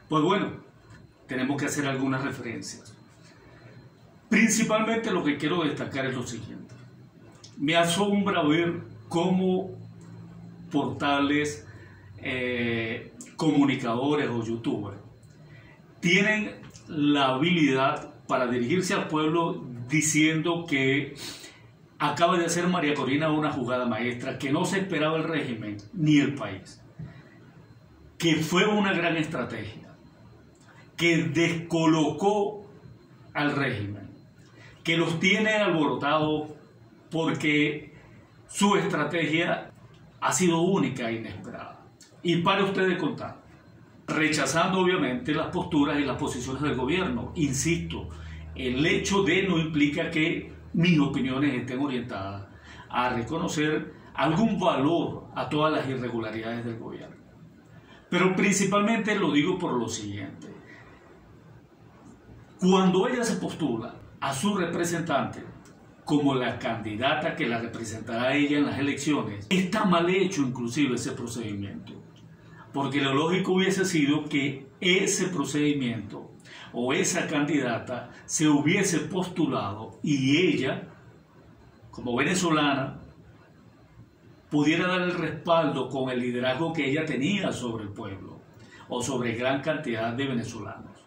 Pues bueno, tenemos que hacer algunas referencias. Principalmente lo que quiero destacar es lo siguiente. Me asombra ver cómo portales, comunicadores o youtubers tienen la habilidad para dirigirse al pueblo diciendo que acaba de hacer María Corina una jugada maestra, que no se esperaba el régimen ni el país, que fue una gran estrategia, que descolocó al régimen, que los tiene alborotados porque su estrategia ha sido única e inesperada. Y para ustedes contar, rechazando obviamente las posturas y las posiciones del gobierno. Insisto, el hecho de no implica que mis opiniones estén orientadas a reconocer algún valor a todas las irregularidades del gobierno. Pero principalmente lo digo por lo siguiente. Cuando ella se postula a su representante como la candidata que la representará a ella en las elecciones, está mal hecho inclusive ese procedimiento. Porque lo lógico hubiese sido que ese procedimiento o esa candidata se hubiese postulado y ella, como venezolana, pudiera dar el respaldo con el liderazgo que ella tenía sobre el pueblo o sobre gran cantidad de venezolanos.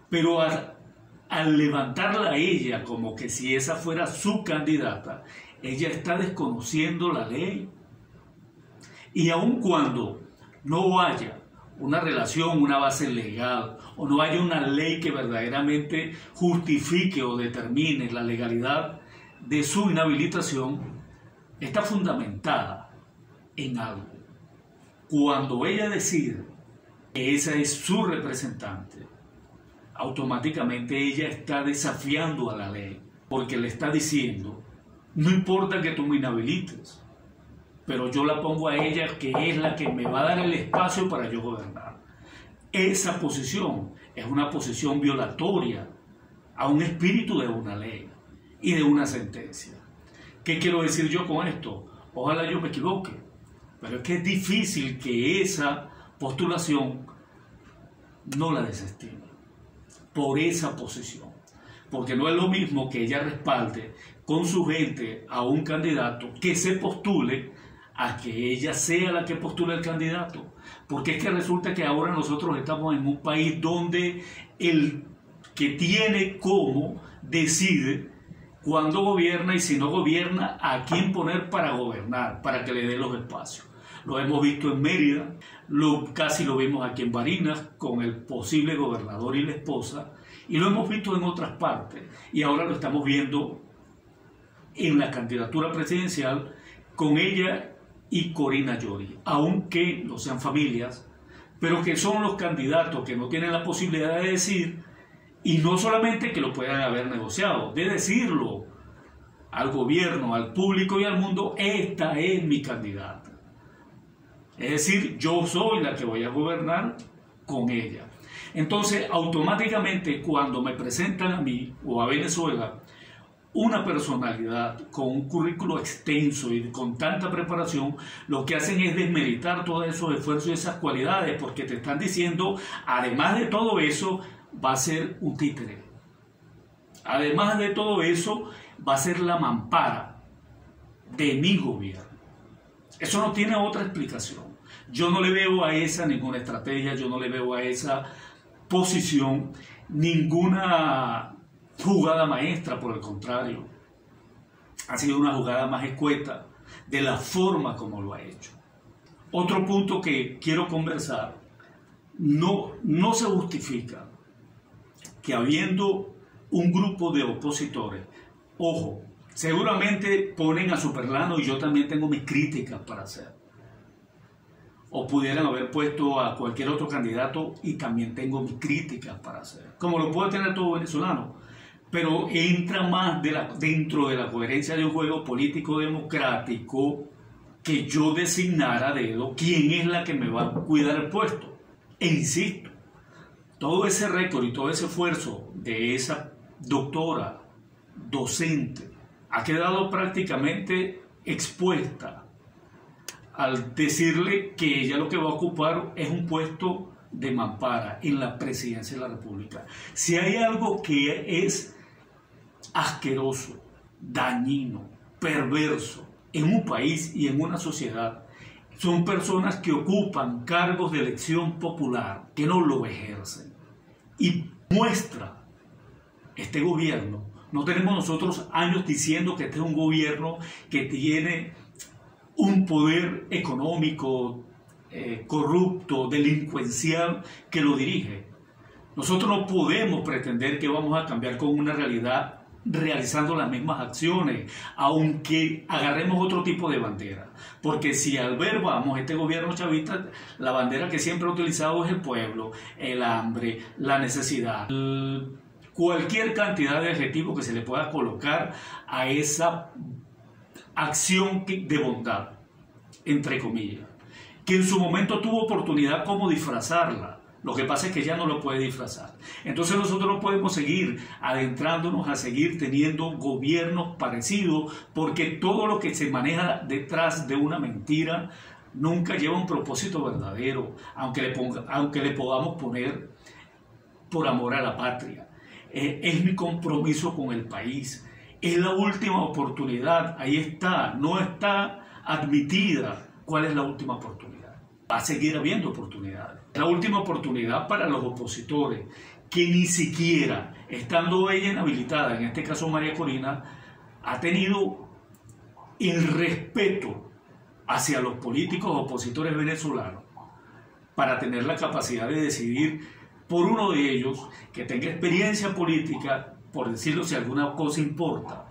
Pero al levantarla a ella como que si esa fuera su candidata, ella está desconociendo la ley. Y aun cuando no haya una relación, una base legal, o no haya una ley que verdaderamente justifique o determine la legalidad de su inhabilitación, está fundamentada en algo. Cuando ella decide que esa es su representante, automáticamente ella está desafiando a la ley, porque le está diciendo, no importa que tú me inhabilites, pero yo la pongo a ella, que es la que me va a dar el espacio para yo gobernar. Esa posición es una posición violatoria a un espíritu de una ley y de una sentencia. ¿Qué quiero decir yo con esto? Ojalá yo me equivoque, pero es que es difícil que esa postulación no la desestime por esa posición. Porque no es lo mismo que ella respalde con su gente a un candidato que se postule a que ella sea la que postule el candidato. Porque es que resulta que ahora nosotros estamos en un país donde el que tiene cómo decide cuándo gobierna y si no gobierna, a quién poner para gobernar, para que le dé los espacios. Lo hemos visto en Mérida, casi lo vimos aquí en Barinas con el posible gobernador y la esposa, y lo hemos visto en otras partes. Y ahora lo estamos viendo en la candidatura presidencial con ella y Corina Yori, aunque no sean familias, pero que son los candidatos que no tienen la posibilidad de decir, y no solamente que lo puedan haber negociado, de decirlo al gobierno, al público y al mundo, esta es mi candidata. Es decir, yo soy la que voy a gobernar con ella. Entonces, automáticamente cuando me presentan a mí o a Venezuela una personalidad con un currículo extenso y con tanta preparación, lo que hacen es desmeritar todos esos esfuerzos y esas cualidades, porque te están diciendo, además de todo eso, va a ser un títere. Además de todo eso, va a ser la mampara de mi gobierno. Eso no tiene otra explicación. Yo no le veo a esa ninguna estrategia, yo no le veo a esa posición ninguna jugada maestra, por el contrario. Ha sido una jugada más escueta de la forma como lo ha hecho. Otro punto que quiero conversar, no se justifica que habiendo un grupo de opositores, ojo, seguramente ponen a Superlano y yo también tengo mis críticas para hacer. O pudieran haber puesto a cualquier otro candidato y también tengo mis críticas para hacer. Como lo puede tener todo venezolano. Pero entra más dentro de la coherencia de un juego político democrático que yo designara a dedo quién es la que me va a cuidar el puesto. E insisto, todo ese récord y todo ese esfuerzo de esa doctora, docente, ha quedado prácticamente expuesta al decirle que ella lo que va a ocupar es un puesto de mampara en la presidencia de la República. Si hay algo que es asqueroso, dañino, perverso en un país y en una sociedad, son personas que ocupan cargos de elección popular, que no lo ejercen. Y muestra este gobierno. No tenemos nosotros años diciendo que este es un gobierno que tiene un poder económico corrupto, delincuencial, que lo dirige. Nosotros no podemos pretender que vamos a cambiar con una realidad realizando las mismas acciones, aunque agarremos otro tipo de bandera. Porque si al ver vamos, este gobierno chavista, la bandera que siempre ha utilizado es el pueblo, el hambre, la necesidad, cualquier cantidad de adjetivos que se le pueda colocar a esa acción de bondad, entre comillas, que en su momento tuvo oportunidad como disfrazarla. Lo que pasa es que ya no lo puede disfrazar. Entonces nosotros no podemos seguir adentrándonos a seguir teniendo gobiernos parecidos, porque todo lo que se maneja detrás de una mentira nunca lleva un propósito verdadero, aunque le podamos poner por amor a la patria. Es mi compromiso con el país. Es la última oportunidad. Ahí está. No está admitida. ¿Cuál es la última oportunidad? Va a seguir habiendo oportunidades. La última oportunidad para los opositores, que ni siquiera, estando ella inhabilitada, en este caso María Corina, ha tenido el respeto hacia los políticos opositores venezolanos para tener la capacidad de decidir por uno de ellos que tenga experiencia política, por decirlo si alguna cosa importa,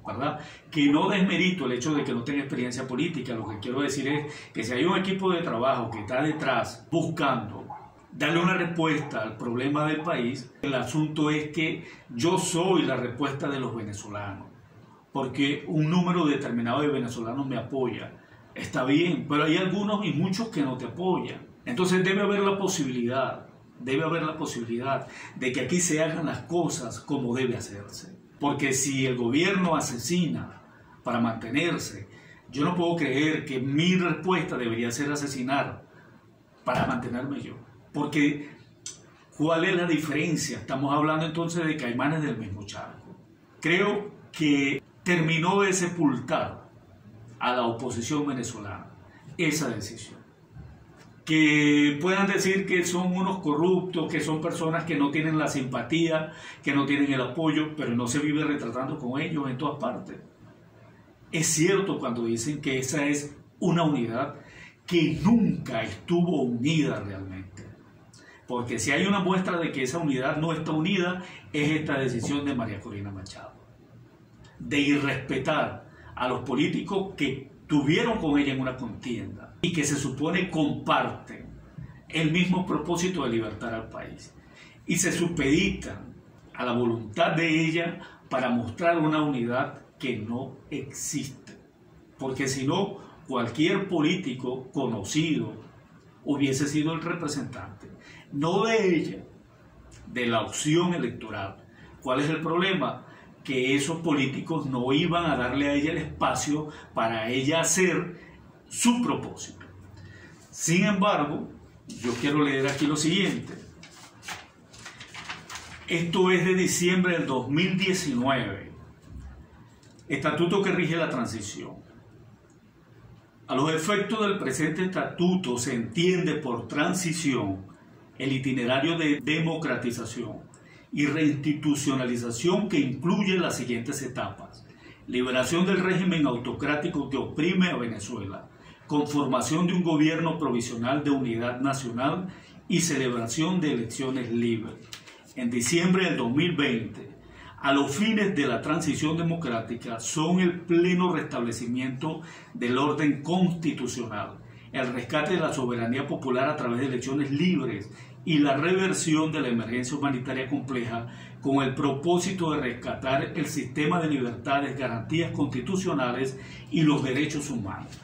¿verdad? Que no desmerito el hecho de que no tenga experiencia política. Lo que quiero decir es que si hay un equipo de trabajo que está detrás buscando darle una respuesta al problema del país, el asunto es que yo soy la respuesta de los venezolanos, porque un número determinado de venezolanos me apoya. Está bien, pero hay algunos y muchos que no te apoyan. Entonces debe haber la posibilidad de que aquí se hagan las cosas como debe hacerse. Porque si el gobierno asesina para mantenerse, yo no puedo creer que mi respuesta debería ser asesinar para mantenerme yo. Porque, ¿cuál es la diferencia? Estamos hablando entonces de caimanes del mismo charco. Creo que terminó de sepultar a la oposición venezolana esa decisión. Que puedan decir que son unos corruptos, que son personas que no tienen la simpatía, que no tienen el apoyo, pero no se vive retratando con ellos en todas partes. Es cierto cuando dicen que esa es una unidad que nunca estuvo unida realmente. Porque si hay una muestra de que esa unidad no está unida, es esta decisión de María Corina Machado, de irrespetar a los políticos que tuvieron con ella en una contienda y que se supone comparten el mismo propósito de libertar al país, y se supeditan a la voluntad de ella para mostrar una unidad que no existe. Porque si no, cualquier político conocido hubiese sido el representante, no de ella, de la opción electoral. ¿Cuál es el problema? Que esos políticos no iban a darle a ella el espacio para ella hacer su propósito. Sin embargo, yo quiero leer aquí lo siguiente. Esto es de diciembre del 2019. Estatuto que rige la transición. A los efectos del presente estatuto se entiende por transición el itinerario de democratización y reinstitucionalización que incluye las siguientes etapas: liberación del régimen autocrático que oprime a Venezuela, conformación de un gobierno provisional de unidad nacional y celebración de elecciones libres. En diciembre del 2020, a los fines de la transición democrática son el pleno restablecimiento del orden constitucional, el rescate de la soberanía popular a través de elecciones libres y la reversión de la emergencia humanitaria compleja con el propósito de rescatar el sistema de libertades, garantías constitucionales y los derechos humanos.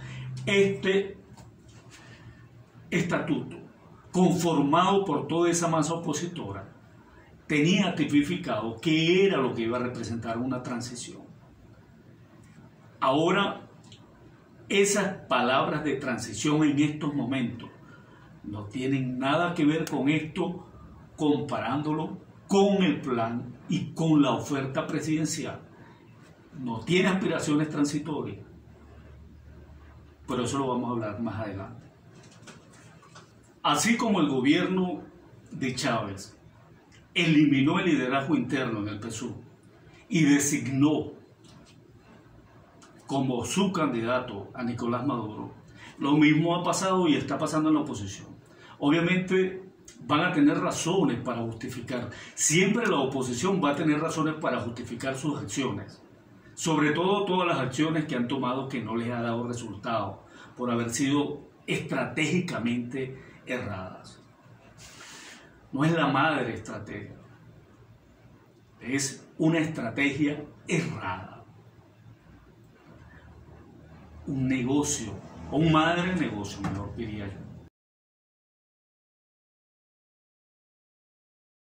Este estatuto, conformado por toda esa masa opositora, tenía tipificado qué era lo que iba a representar una transición. Ahora, esas palabras de transición en estos momentos no tienen nada que ver con esto, comparándolo con el plan y con la oferta presidencial. No tiene aspiraciones transitorias, pero eso lo vamos a hablar más adelante. Así como el gobierno de Chávez eliminó el liderazgo interno en el PSUV y designó como su candidato a Nicolás Maduro, lo mismo ha pasado y está pasando en la oposición. Obviamente van a tener razones para justificar. Siempre la oposición va a tener razones para justificar sus acciones. Sobre todo todas las acciones que han tomado que no les ha dado resultado por haber sido estratégicamente erradas. No es la madre estrategia. Es una estrategia errada. Un negocio, o un madre negocio, mejor diría yo.